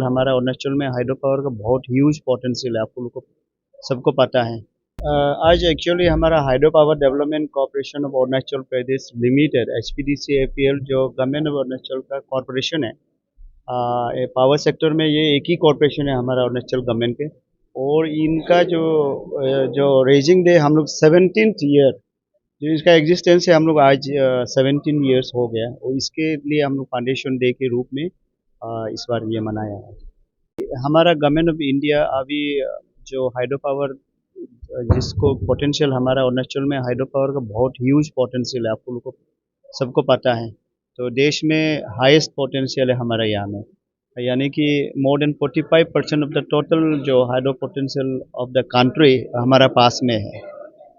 हमारा अरुणाचल में hydro power का बहुत ह्यूज पोटेंशियल है, आप लोगों को सबको पता है। आज एक्चुअली हमारा hydro power development corporation of Arunachal Pradesh limited HPDCAPL जो गवर्नमेंट ऑफ अरुणाचल का कॉर्पोरेशन है, ये पावर सेक्टर में ये एक ही कॉर्पोरेशन है हमारा अरुणाचल गवर्नमेंट के। और इनका जो रेजिंग डे हम लोग 17th ईयर जो इसका एग्जिस्टेंस है, हम लोग आज 17 ईयर्स हो गया और इसके लिए हम लोग फाउंडेशन डे के रूप में इस बार ये मनाया है। हमारा गवर्नमेंट ऑफ इंडिया अभी जो हाइड्रो पावर जिसको पोटेंशियल हमारा अरुणाचल में हाइड्रो पावर का बहुत ह्यूज पोटेंशियल है, आप लोगों को सबको पता है। तो देश में हाईएस्ट पोटेंशियल है हमारा यहाँ में, यानी कि more than 45% of the total जो hydro potential of the country हमारा पास में है।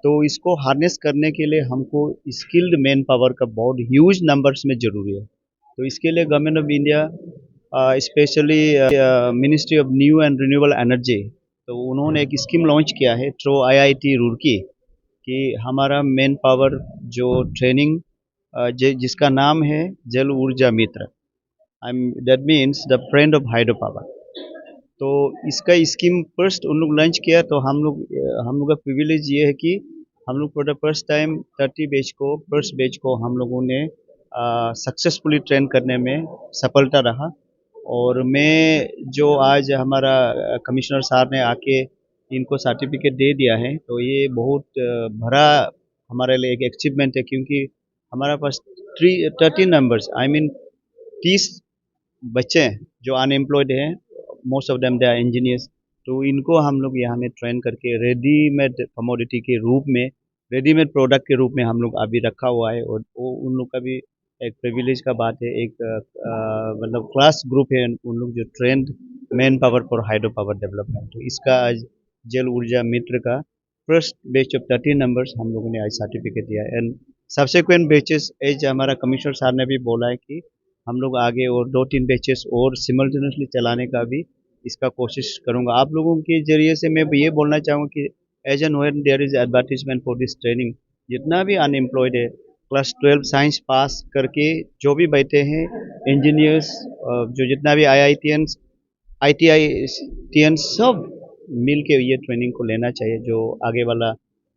तो इसको हार्नेस करने के लिए हमको स्किल्ड मैन पावर का बहुत ह्यूज नंबर्स में ज़रूरी है। तो इसके लिए government of India specially ministry of new and renewable energy, तो उन्होंने एक स्कीम लॉन्च किया है थ्रू IIT रुड़की कि हमारा मैन पावर जो ट्रेनिंग जिसका नाम है Jal Urja Mitra, that means the friend of hydro power. तो इसका स्कीम फर्स्ट उन लोग लॉन्च किया, तो हम लोग का प्रिविलेज ये है कि हम लोग for the first time 30 batch को फर्स्ट बैच को हम लोगों ने सक्सेसफुली ट्रेन करने में सफलता रहा। और मैं जो आज हमारा कमिश्नर साहब ने आके इनको सर्टिफिकेट दे दिया है, तो ये बहुत बड़ा हमारे लिए एक अचीवमेंट है, क्योंकि हमारा पास 13 नंबर्स आई मीन 30 बच्चे हैं जो अनएम्प्लॉयड हैं, most of them they are engineers. तो इनको हम लोग यहाँ में ट्रेन करके रेडीमेड कमोडिटी के रूप में, रेडीमेड प्रोडक्ट के रूप में हम लोग अभी रखा हुआ है। और वो उन लोग का भी एक प्रिविलेज का बात है, एक मतलब क्लास ग्रुप है उन लोग जो trend man power for hydro power development. तो इसका आज जल ऊर्जा मित्र का फर्स्ट बैच ऑफ 13 नंबर्स हम लोगों ने आज सर्टिफिकेट दिया है। एंड सब्सिक्वेंट बैचेस एज हमारा कमिश्नर साहब ने भी बोला है कि हम लोग आगे और 2-3 बैचेस और सिमल्टेनियसली चलाने का भी इसका कोशिश करूंगा। आप लोगों के जरिए से मैं ये बोलना चाहूँगा कि as and when there is advertisement for this training, जितना भी अनएम्प्लॉयड है, क्लास 12 साइंस पास करके जो भी बैठे हैं इंजीनियर्स, जो जितना भी IITians सब मिल के ये ट्रेनिंग को लेना चाहिए, जो आगे वाला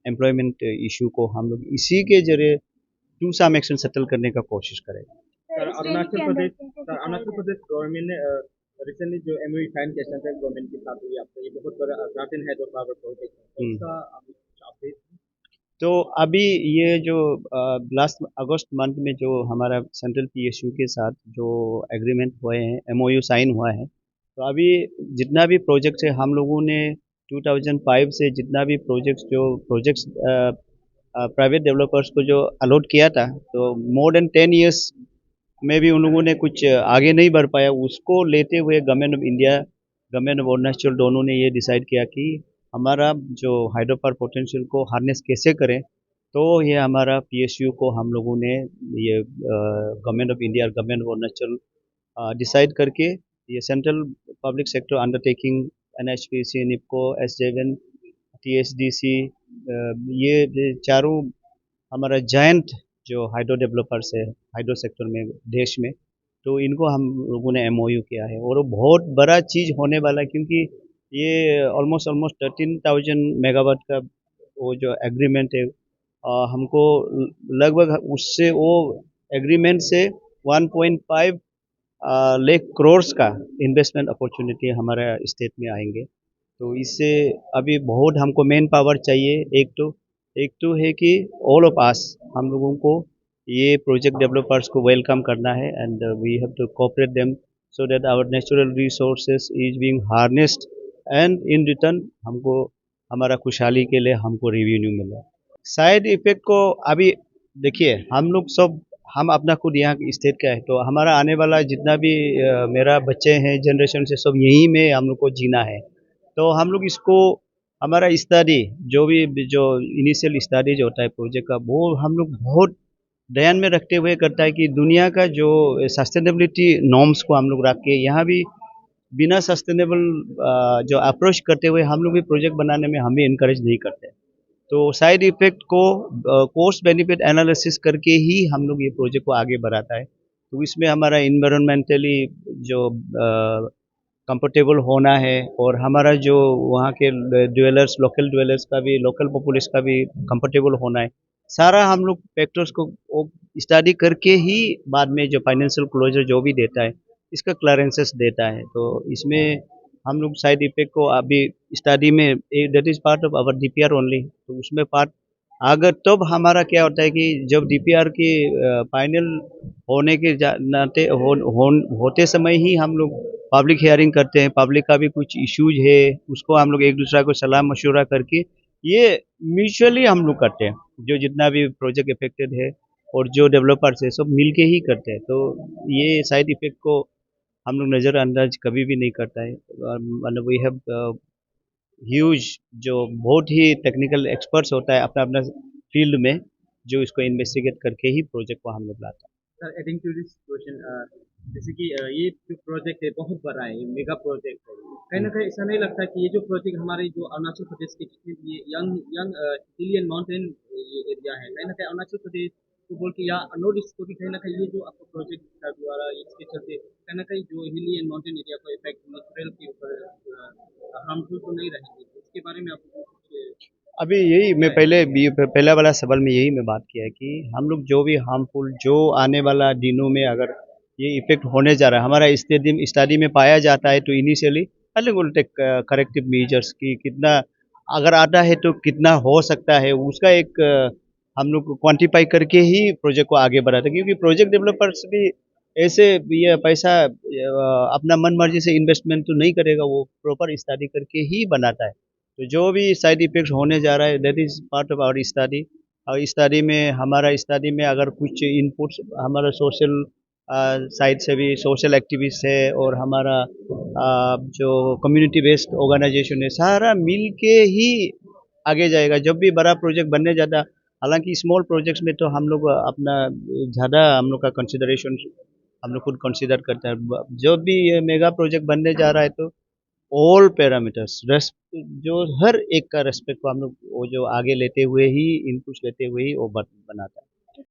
एम्प्लॉयमेंट इशू को हम लोग इसी के जरिए टू सम एक्सटेंट सेटल करने का कोशिश करें। अरुणाचल प्रदेश गवर्नमेंट ने रिसेंटली जो MOU साइन किया सेंट्रल गवर्नमेंट के साथ हुई, आपका ये बहुत बड़ा 13 हाइड्रो पावर प्रोजेक्ट है, उसका अभी कुछ अपडेट? तो अभी ये जो लास्ट अगस्त मंथ में जो हमारा सेंट्रल PSU के साथ जो एग्रीमेंट हुए हैं, MOU साइन हुआ है, तो अभी जितना भी प्रोजेक्ट्स है हम लोगों ने 2005 से जितना भी प्रोजेक्ट्स प्राइवेट डेवलपर्स को जो अलॉट किया था, तो मोर देन 10 ईयर्स में भी उन लोगों ने कुछ आगे नहीं बढ़ पाया। उसको लेते हुए government of India, government of Arunachal दोनों ने ये डिसाइड किया कि हमारा जो हाइड्रो पावर पोटेंशियल को हार्नेस कैसे करें। तो ये हमारा PSU को हम लोगों ने ये गवर्नमेंट ऑफ इंडिया और गवर्नमेंट ऑफ अरुणाचल डिसाइड करके ये central public sector undertaking NHPC, NIPCO, S7, THDC, ये चारों हमारा जायंट जो हाइड्रो डेवलपर्स है हाइड्रो सेक्टर में देश में, तो इनको हम लोगों ने MOU किया है। और वो बहुत बड़ा चीज़ होने वाला है, क्योंकि ये ऑलमोस्ट 13,000 मेगावाट का वो जो एग्रीमेंट है, हमको लगभग उससे वो एग्रीमेंट से 1.5 लाख करोड़ का इन्वेस्टमेंट अपॉर्चुनिटी हमारे स्टेट में आएंगे। तो इससे अभी बहुत हमको मैन पावर चाहिए। एक तो है कि ऑल ऑफ अस, हम लोगों को ये प्रोजेक्ट डेवलपर्स को वेलकम करना है, and we have to cooperate them so that our natural resources is being harnessed, and in return हमको हमारा खुशहाली के लिए हमको रेवेन्यू मिले। साइड इफेक्ट को अभी देखिए, हम अपना खुद यहाँ स्टेट का है, तो हमारा आने वाला जितना भी मेरा बच्चे हैं जनरेशन से सब यहीं में हम लोग को जीना है। तो हम लोग इसको हमारा स्टडी जो इनिशियल स्टडी जो होता है प्रोजेक्ट का, वो हम लोग बहुत ध्यान में रखते हुए करता है कि दुनिया का जो सस्टेनेबिलिटी नॉर्म्स को हम लोग रख के, यहाँ भी बिना सस्टेनेबल जो अप्रोच करते हुए हम लोग भी प्रोजेक्ट बनाने में हम भी इनकरेज नहीं करते। तो साइड इफेक्ट को कॉस्ट बेनिफिट एनालिसिस करके ही हम लोग ये प्रोजेक्ट को आगे बढ़ाता है। तो इसमें हमारा इन्वायरमेंटली जो कंफर्टेबल होना है, और हमारा जो वहाँ के ड्वेलर्स, लोकल ड्वेलर्स का भी, लोकल पॉपुलेशन का भी कंफर्टेबल होना है। सारा हम लोग फैक्टर्स को स्टडी करके ही बाद में जो फाइनेंशियल क्लोजर जो भी देता है, इसका क्लियरेंसेस देता है। तो इसमें हम लोग साइड इफेक्ट को अभी स्टडी में, that is part of our DPR only, तो उसमें पार्ट अगर तब हमारा क्या होता है कि जब डीपीआर की फाइनल होने के नाते होते समय ही हम लोग पब्लिक हियरिंग करते हैं। पब्लिक का भी कुछ इश्यूज है, उसको हम लोग एक दूसरे को सलाह मशवरा करके ये म्यूचुअली हम लोग करते हैं। जो जितना भी प्रोजेक्ट इफेक्टेड है और जो डेवलपर्स है, सब मिल के ही करते हैं। तो ये साइड इफेक्ट को हम लोग नज़रअंदाज कभी भी नहीं करता है। मतलब वी हैव ह्यूज, जो बहुत ही टेक्निकल एक्सपर्ट्स होता है अपना अपना फील्ड में, जो इसको इन्वेस्टिगेट करके ही प्रोजेक्ट को हम लोग लाते हैं। Sir, adding to this question, जैसे कि ये जो प्रोजेक्ट है बहुत बड़ा है, ये मेगा प्रोजेक्ट है। कहीं ना कहीं ऐसा नहीं लगता कि ये जो प्रोजेक्ट हमारे जो अरुणाचल प्रदेश के जितने भी यंग यंग हिलियन माउंटेन ये एरिया है, कहीं ना कहीं अरुणाचल प्रदेश को बोल के या नॉर्थ ईस्ट को भी कहीं ना कहीं ये जो आपका प्रोजेक्ट का द्वारा इसके चलते कहीं ना कहीं जो हिली एंड माउंटेन एरिया को इफेक्ट नेचुरल के ऊपर हार्मफुल तो नहीं रहेंगे, तो इसके बारे में आपको कुछ अभी यही मैं पहला वाला सवाल में यही मैं बात किया है कि हम लोग जो भी हार्मफुल, जो आने वाला दिनों में अगर ये इफेक्ट होने जा रहा है, हमारा स्टडी में पाया जाता है, तो initially I think will take corrective measures की कितना अगर आता है तो कितना हो सकता है, उसका एक हम लोग क्वांटिफाई करके ही प्रोजेक्ट को आगे बढ़ाते हैं। क्योंकि प्रोजेक्ट डेवलपर्स भी ऐसे ये पैसा अपना मन मर्जी से इन्वेस्टमेंट तो नहीं करेगा, वो प्रॉपर स्टडी करके ही बनाता है। तो जो भी साइड इफेक्ट्स होने जा रहा है, that is part of our study. और स्टडी में हमारा स्टडी में अगर कुछ इनपुट्स हमारा सोशल साइड से भी सोशल एक्टिविस्ट है, और हमारा जो कम्युनिटी बेस्ड ऑर्गेनाइजेशन है, सारा मिल के ही आगे जाएगा। जब भी बड़ा प्रोजेक्ट बनने जाता, हालांकि स्मॉल प्रोजेक्ट्स में तो हम लोग अपना ज़्यादा हम लोग का कंसिडरेशन हम लोग खुद कंसीडर करते हैं। जब भी ये मेगा प्रोजेक्ट बनने जा रहा है, तो ऑल पैरामीटर्स जो हर एक का रेस्पेक्ट को हम लोग वो जो आगे लेते हुए ही, इनपुट्स लेते हुए ही वो बनाता है।